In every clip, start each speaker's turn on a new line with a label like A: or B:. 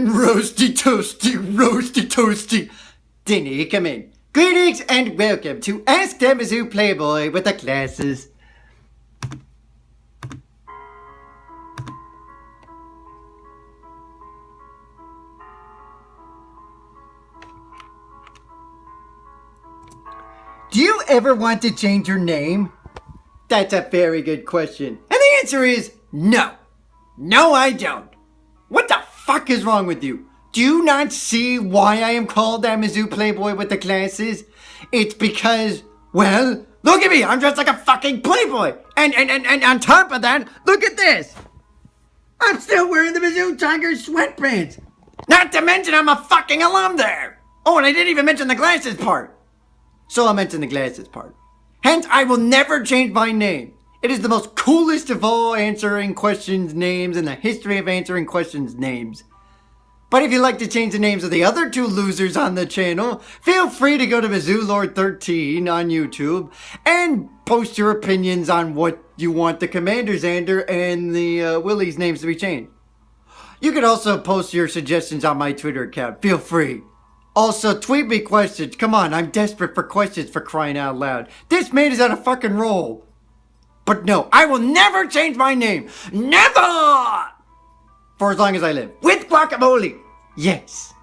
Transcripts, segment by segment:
A: Roasty toasty. Dinny, come in. Greetings and welcome to Ask That Mizzou Playboy with the Glasses. Do you ever want to change your name? That's a very good question. And the answer is no. No, I don't. What the fuck is wrong with you? Do you not see why I am called that Mizzou Playboy with the Glasses? It's because, well, look at me. I'm dressed like a fucking Playboy. And on top of that, look at this. I'm still wearing the Mizzou Tigers sweatpants. Not to mention I'm a fucking alum there. Oh, and I didn't even mention the glasses part. So I'll mention the glasses part. Hence, I will never change my name. It is the most coolest of all answering questions names in the history of answering questions names. But if you'd like to change the names of the other two losers on the channel, feel free to go to Mizzou Lord 13 on YouTube and post your opinions on what you want the Commander Xander and the Willie's names to be changed. You can also post your suggestions on my Twitter account. Feel free. Also, tweet me questions. Come on, I'm desperate for questions, for crying out loud. This man is on a fucking roll. But no, I will never change my name. Never! For as long as I live. With guacamole. Yes.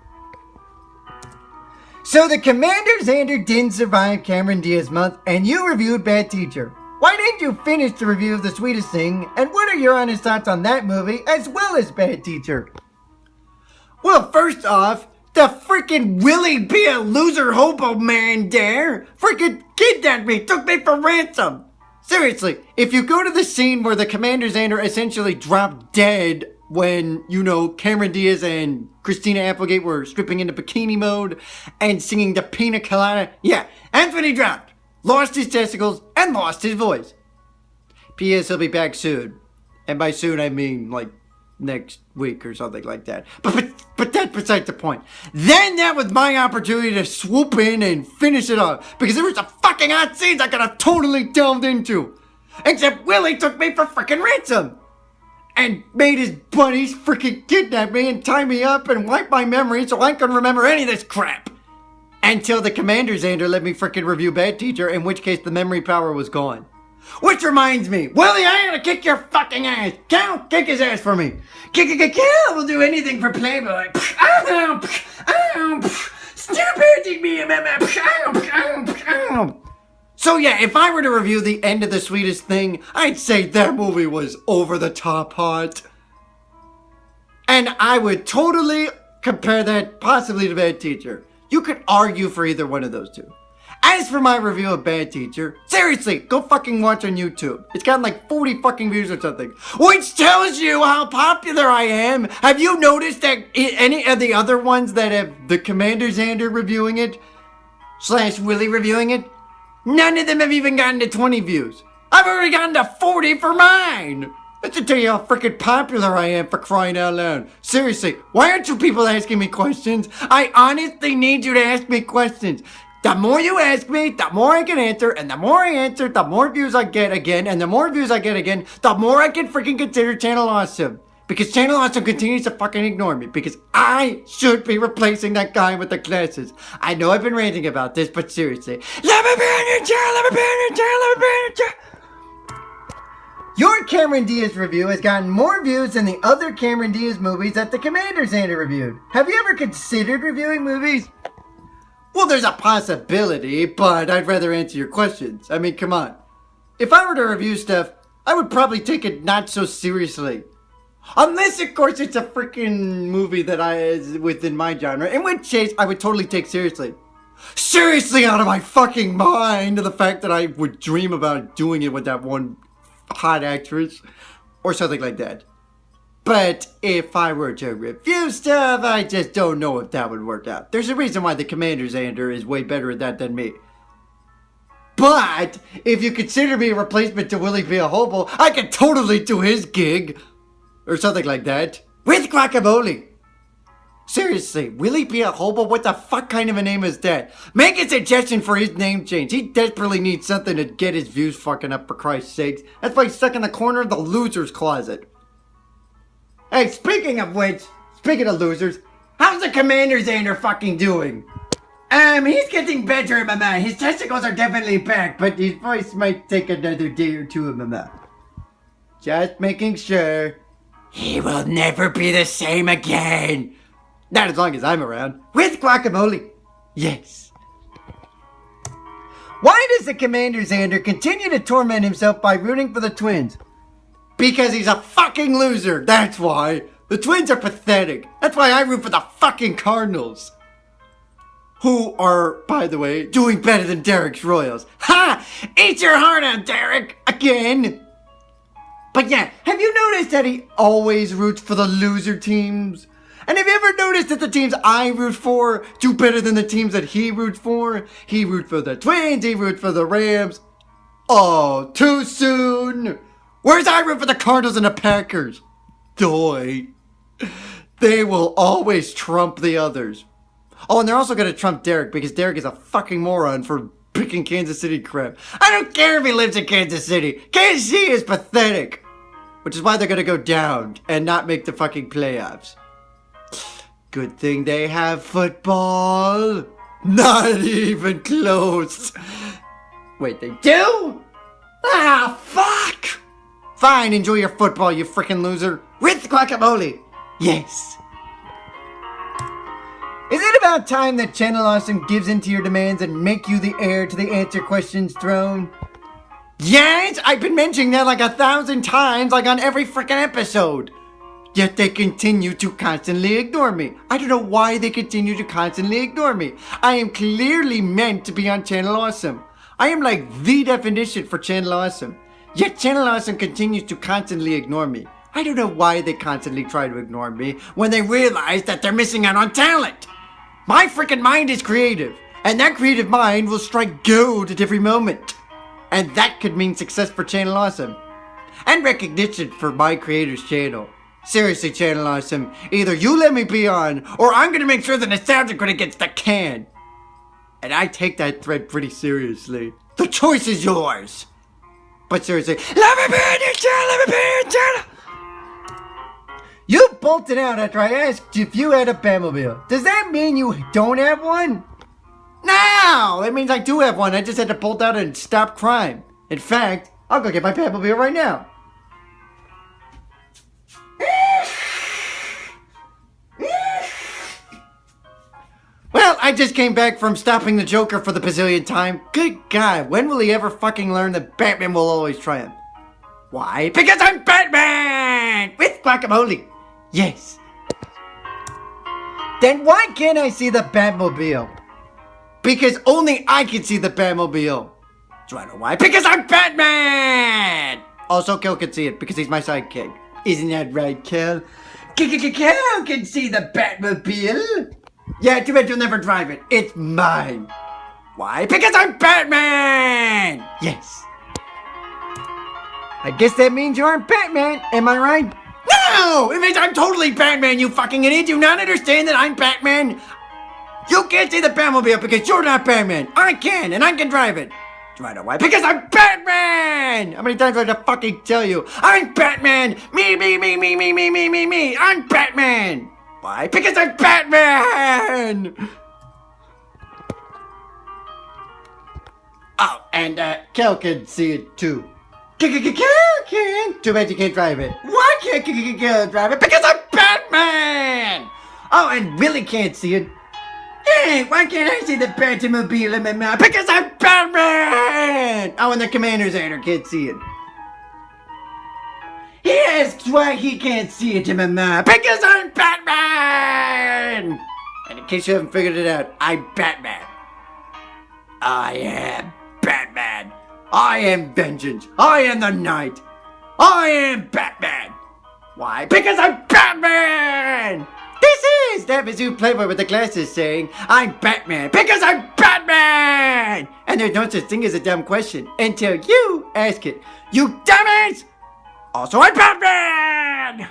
A: So the Commander Xander didn't survive Cameron Diaz month, and you reviewed Bad Teacher. Why didn't you finish the review of The Sweetest Thing? And what are your honest thoughts on that movie, as well as Bad Teacher? Well, first off, the freaking Willie be a loser hobo man there freaking kidnapped me, took me for ransom. Seriously, if you go to the scene where the Commander Xander essentially dropped dead when, Cameron Diaz and Christina Applegate were stripping into bikini mode and singing the Pina Colada, yeah, that's when he dropped. Lost his testicles and lost his voice. P.S. He'll be back soon. And by soon, I mean, next week or something like that. But that's beside the point. Then that was my opportunity to swoop in and finish it off. Because there was some fucking hot scenes I could have totally delved into. Except Willie took me for freaking ransom. And made his buddies freaking kidnap me and tie me up and wipe my memory so I couldn't remember any of this crap. Until the Commander Xander let me freaking review Bad Teacher, in which case the memory power was gone. Which reminds me, Willie, I gotta kick your fucking ass. Cal, kick his ass for me. Cal will do anything for Playboy. Stop hurting me, So yeah, if I were to review the end of The Sweetest Thing, I'd say that movie was over the top hot. And I would totally compare that possibly to Bad Teacher. You could argue for either one of those two. As for my review of Bad Teacher, seriously, go fucking watch on YouTube. It's got 40 fucking views or something. Which tells you how popular I am. Have you noticed that any of the other ones that have the Commander Xander reviewing it, / Willie reviewing it, none of them have even gotten to 20 views. I've already gotten to 40 for mine. That should tell you how freaking popular I am, for crying out loud. Seriously, why aren't you people asking me questions? I honestly need you to ask me questions. The more you ask me, the more I can answer, and the more I answer, the more views I get again, and the more views I get again, the more I can freaking consider Channel Awesome. Because Channel Awesome continues to fucking ignore me, because I should be replacing that guy with the glasses. I know I've been ranting about this, but seriously. Let me be on your chair, let me be on your chair, let me be on your chair. Your Cameron Diaz review has gotten more views than the other Cameron Diaz movies that the Commander Xander reviewed. Have you ever considered reviewing movies? Well, there's a possibility, but I'd rather answer your questions. I mean, come on. If I were to review stuff, I would probably take it not so seriously. Unless, of course, it's a freaking movie that is within my genre, in which case I would totally take seriously. Seriously out of my fucking mind, the fact that I would dream about doing it with that one hot actress, or something like that. But if I were to review stuff, I just don't know if that would work out. There's a reason why the Commander Xander is way better at that than me. But if you consider me a replacement to Willie be a hobo, I could totally do his gig. Or something like that. With guacamole. Seriously, Willie be a hobo? What the fuck kind of a name is that? Make a suggestion for his name change. He desperately needs something to get his views fucking up, for Christ's sakes. That's why he's stuck in the corner of the loser's closet. Hey, speaking of which, speaking of losers, How's the Commander Xander fucking doing? He's getting better, Mama. His testicles are definitely back, but his voice might take another day or two, Mama. Just making sure. He will never be the same again. Not as long as I'm around. With guacamole. Yes. Why does the Commander Xander continue to torment himself by rooting for the Twins? Because he's a fucking loser. That's why. The Twins are pathetic. That's why I root for the fucking Cardinals. Who are, by the way, doing better than Derek's Royals. Ha! Eat your heart out, Derek! Again! But yeah, have you noticed that he always roots for the loser teams? And have you ever noticed that the teams I root for do better than the teams that he roots for? He roots for the Twins, he roots for the Rams. Oh, too soon! Whereas I root for the Cardinals and the Packers. Doy. They will always trump the others. Oh, and they're also going to trump Derek because Derek is a fucking moron for picking Kansas City crap. I don't care if he lives in Kansas City. Kansas City is pathetic. Which is why they're going to go down and not make the fucking playoffs. Good thing they have football. Not even close. Wait, they do? Ah, fuck. Fine, enjoy your football, you freaking loser. With guacamole. Yes. Is it about time that Channel Awesome gives in to your demands and make you the heir to the answer questions throne? Yes, I've been mentioning that like 1,000 times, like on every freaking episode. Yet they continue to constantly ignore me. I don't know why they continue to constantly ignore me. I am clearly meant to be on Channel Awesome. I am like the definition for Channel Awesome. Yet Channel Awesome continues to constantly ignore me. I don't know why they constantly try to ignore me when they realize that they're missing out on talent. My freaking mind is creative, and that creative mind will strike gold at every moment. And that could mean success for Channel Awesome. And recognition for my creator's channel. Seriously, Channel Awesome, either you let me be on, or I'm gonna make sure the Nostalgia Critic gets the can. And I take that threat pretty seriously. The choice is yours. But seriously, let me be on your channel, let me be on your channel. You bolted out after I asked if you had a Batmobile. Does that mean you don't have one? No, it means I do have one. I just had to bolt out and stop crime. In fact, I'll go get my Batmobile right now. Well, I just came back from stopping the Joker for the bazillionth time. Good God, when will he ever fucking learn that Batman will always triumph? Why? Because I'm Batman! With guacamole. Yes. Then why can't I see the Batmobile? Because only I can see the Batmobile. Do I know why? Because I'm Batman! Also, Kel can see it because he's my sidekick. Isn't that right, Kel? Kel can see the Batmobile. Yeah, too bad you'll never drive it. It's mine. Why? Because I'm Batman! Yes. I guess that means you aren't Batman, am I right? No! It means I'm totally Batman, you fucking idiot! Do you not understand that I'm Batman? You can't see the Batmobile because you're not Batman! I can, and I can drive it! Do I know why? Because I'm Batman! How many times do I have to fucking tell you? I'm Batman! Me! I'm Batman! Why? Because I'm Batman! Oh, and Kel can see it too. Kel can? Too bad you can't drive it. Why can't Kel drive it? Because I'm Batman! Oh, and Willie can't see it. Hey, why can't I see the Batmobile in my mouth? Because I'm Batman! Oh, and the Commander Xander can't see it. He asks why he can't see it in my mouth. Because I'm Batman! And in case you haven't figured it out, I'm Batman. I am Batman. I am vengeance. I am the night. I am Batman. Why? Because I'm Batman! This is thatMizzouPlayBoy with the glasses saying, I'm Batman because I'm Batman! And there's no such thing as a dumb question until you ask it. You dumbass! Also, I'm Batman!